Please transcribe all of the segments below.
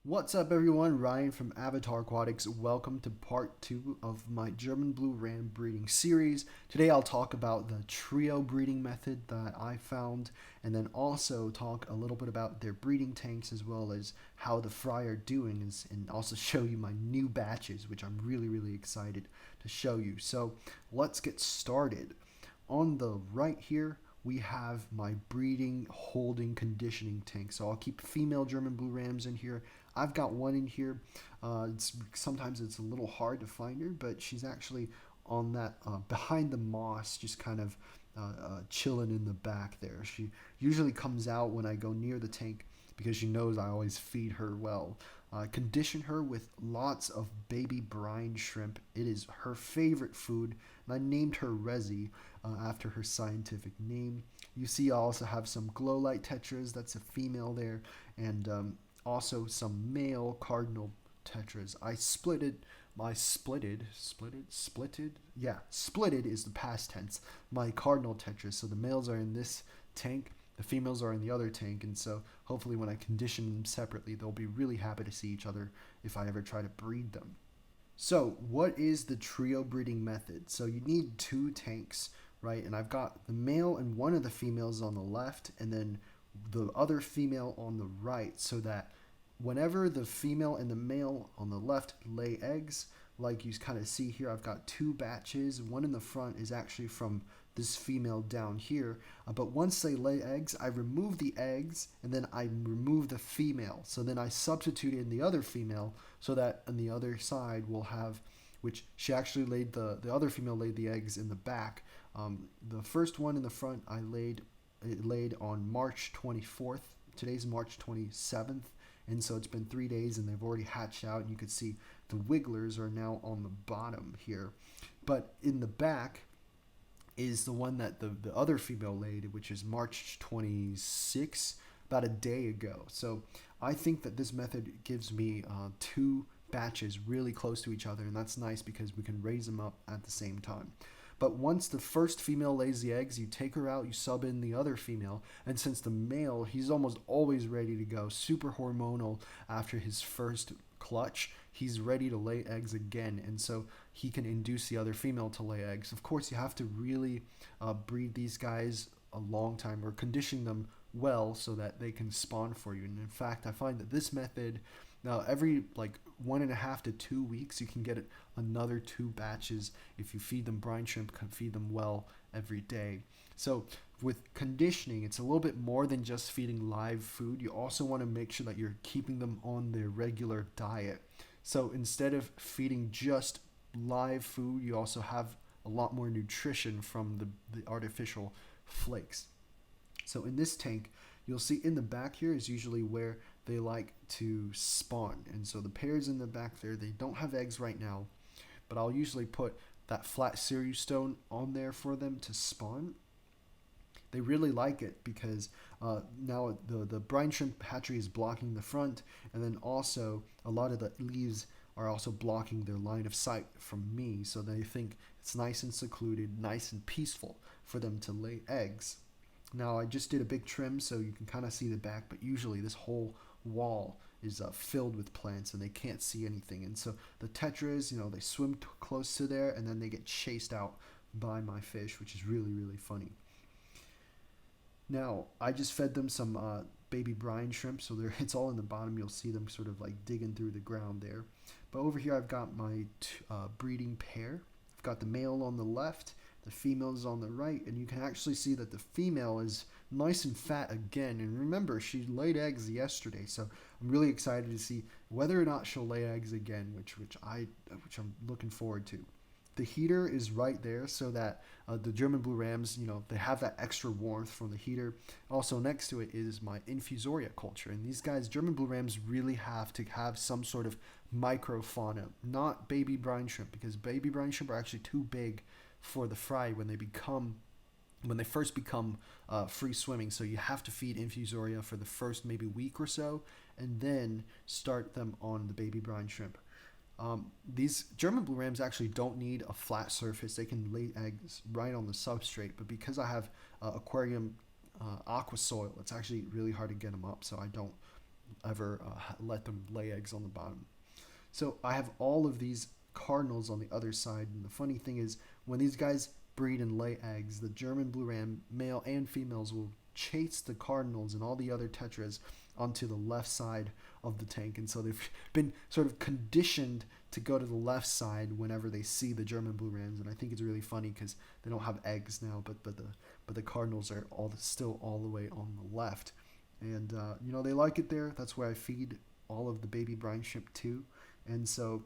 What's up, everyone? Ryan from Avatar Aquatics. Welcome to part 2 of my German Blue Ram breeding series. Today I'll talk about the trio breeding method that I found, and then also talk a little bit about their breeding tanks as well as how the fry are doing, and also show you my new batches, which I'm really excited to show you. So let's get started. On the right here, we have my breeding, holding, conditioning tank. So I'll keep female German Blue Rams in here. I've got one in here. Sometimes it's a little hard to find her, but she's actually on that behind the moss, just kind of chilling in the back there. She usually comes out when I go near the tank because she knows I always feed her well. Condition her with lots of baby brine shrimp. It is her favorite food, and I named her Rezi after her scientific name. You see, I also have some glow light tetras. That's a female there, and also some male cardinal tetras. I splitted my splitted is the past tense. My cardinal tetras. So the males are in this tank, the females are in the other tank, and so hopefully when I condition them separately, they'll be really happy to see each other if I ever try to breed them. So, what is the trio breeding method? So, you need two tanks, right? And I've got the male and one of the females on the left, and then the other female on the right, so that whenever the female and the male on the left lay eggs, like you kind of see here, I've got two batches. One in the front is actually from this female down here. But once they lay eggs, I remove the eggs and then I remove the female. So then I substitute in the other female so that on the other side we'll have, which she actually laid the other female laid the eggs in the back. The first one in the front it laid on March 24th. Today's March 27th. And so it's been 3 days and they've already hatched out. And you can see the wigglers are now on the bottom here. But in the back is the one that the other female laid, which is March 26th, about a day ago. So I think that this method gives me two batches really close to each other. And that's nice because we can raise them up at the same time. But once the first female lays the eggs, you take her out, you sub in the other female, and since the male, he's almost always ready to go, super hormonal after his first clutch, he's ready to lay eggs again, and so he can induce the other female to lay eggs. Of course, you have to really breed these guys a long time or condition them well so that they can spawn for you. And in fact, I find that this method, now every like 1.5 to 2 weeks, you can get another two batches if you feed them brine shrimp, feed them well every day. So with conditioning, it's a little bit more than just feeding live food. You also want to make sure that you're keeping them on their regular diet. So instead of feeding just live food, you also have a lot more nutrition from the artificial flakes. So in this tank, you'll see in the back here is usually where they like to spawn. And so the pairs in the back there, they don't have eggs right now, but I'll usually put that flat Sirius stone on there for them to spawn. They really like it because now the brine shrimp hatchery is blocking the front, and then also a lot of the leaves are also blocking their line of sight from me, so they think it's nice and secluded, nice and peaceful for them to lay eggs. Now I just did a big trim so you can kind of see the back, but usually this whole wall is filled with plants and they can't see anything. And so the tetras, they swim close to there and then they get chased out by my fish, which is really funny. Now I just fed them some baby brine shrimp, so it's all in the bottom. You'll see them sort of like digging through the ground there. But over here I've got my breeding pair. I've got the male on the left, the female is on the right, and you can actually see that the female is nice and fat again. And remember, she laid eggs yesterday, so I'm really excited to see whether or not she'll lay eggs again, which I'm looking forward to. The heater is right there so that the German Blue Rams, they have that extra warmth from the heater. Also next to it is my infusoria culture. And these guys, German Blue Rams, really have to have some sort of microfauna, not baby brine shrimp, because baby brine shrimp are actually too big for the fry when they first become free swimming. So you have to feed infusoria for the first maybe week or so, and then start them on the baby brine shrimp. These German blue rams actually don't need a flat surface. They can lay eggs right on the substrate, but because I have aquarium aqua soil, it's actually really hard to get them up, so I don't ever let them lay eggs on the bottom. So I have all of these cardinals on the other side, and the funny thing is, when these guys breed and lay eggs, the German blue ram, male and females, will chase the cardinals and all the other tetras onto the left side of the tank, and so they've been sort of conditioned to go to the left side whenever they see the German blue rams. And I think it's really funny because they don't have eggs now, but the cardinals are still all the way on the left, and they like it there. That's where I feed all of the baby brine shrimp too, and so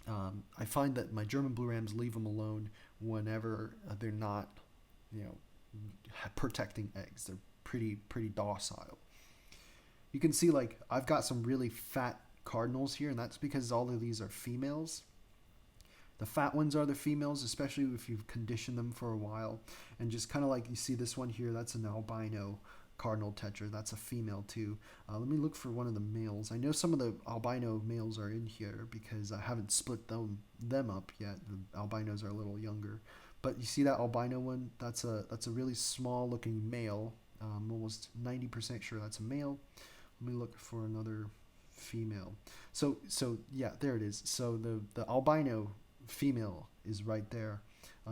I find that my German blue rams leave them alone whenever they're not, you know, protecting eggs. They're pretty docile. You can see, like, I've got some really fat cardinals here, and that's because all of these are females. The fat ones are the females, especially if you've conditioned them for a while. And just kind of like you see this one here, that's an albino cardinal tetra. That's a female too. Let me look for one of the males. I know some of the albino males are in here because I haven't split them up yet. The albinos are a little younger. But you see that albino one? That's a really small looking male. I'm almost 90% sure that's a male. Let me look for another female. So yeah, there it is. So the albino female is right there.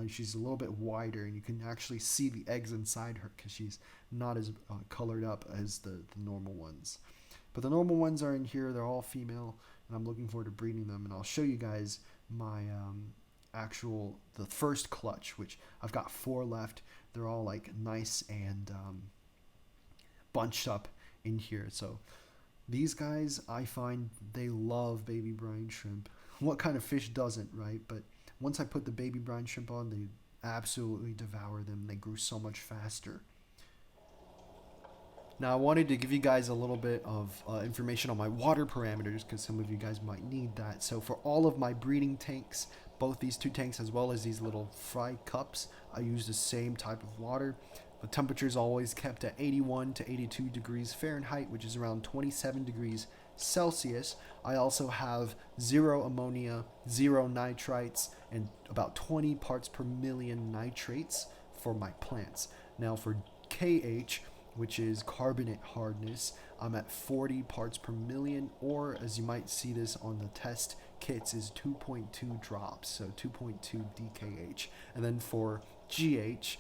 She's a little bit wider, and you can actually see the eggs inside her because she's not as colored up as the normal ones. But the normal ones are in here. They're all female, and I'm looking forward to breeding them. And I'll show you guys my the first clutch, which I've got 4 left. They're all like nice and bunched up in here. So these guys, I find they love baby brine shrimp. What kind of fish doesn't, right? But once I put the baby brine shrimp on, they absolutely devour them. They grew so much faster. Now, I wanted to give you guys a little bit of information on my water parameters because some of you guys might need that. So for all of my breeding tanks, both these 2 tanks as well as these little fry cups, I use the same type of water. The temperature is always kept at 81 to 82 degrees Fahrenheit, which is around 27 degrees Celsius. I also have 0 ammonia, 0 nitrites, and about 20 parts per million nitrates for my plants. Now for KH, which is carbonate hardness, I'm at 40 parts per million, or as you might see this on the test kits, is 2.2 drops, so 2.2 DKH. And then for GH,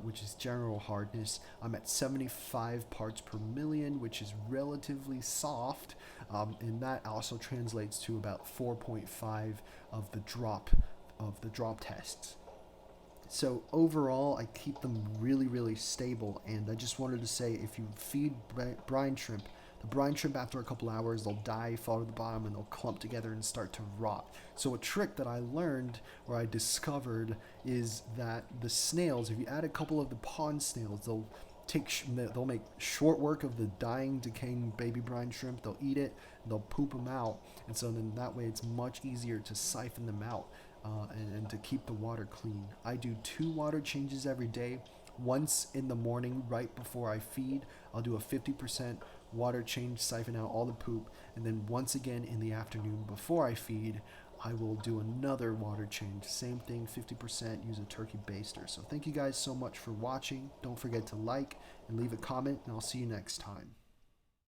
which is general hardness, I'm at 75 parts per million, which is relatively soft, and that also translates to about 4.5 of the drop tests. So overall, I keep them really stable, and I just wanted to say, if you feed brine shrimp, the brine shrimp after a couple hours, they'll die, fall to the bottom, and they'll clump together and start to rot. So a trick that I learned, or I discovered, is that the snails, if you add a couple of the pond snails, they'll make short work of the dying, decaying baby brine shrimp. They'll eat it, and they'll poop them out, and so then that way it's much easier to siphon them out. And to keep the water clean. I do 2 water changes every day. Once in the morning right before I feed, I'll do a 50% water change, siphon out all the poop, and then once again in the afternoon before I feed, I will do another water change. Same thing, 50%, use a turkey baster. So thank you guys so much for watching. Don't forget to like and leave a comment, and I'll see you next time.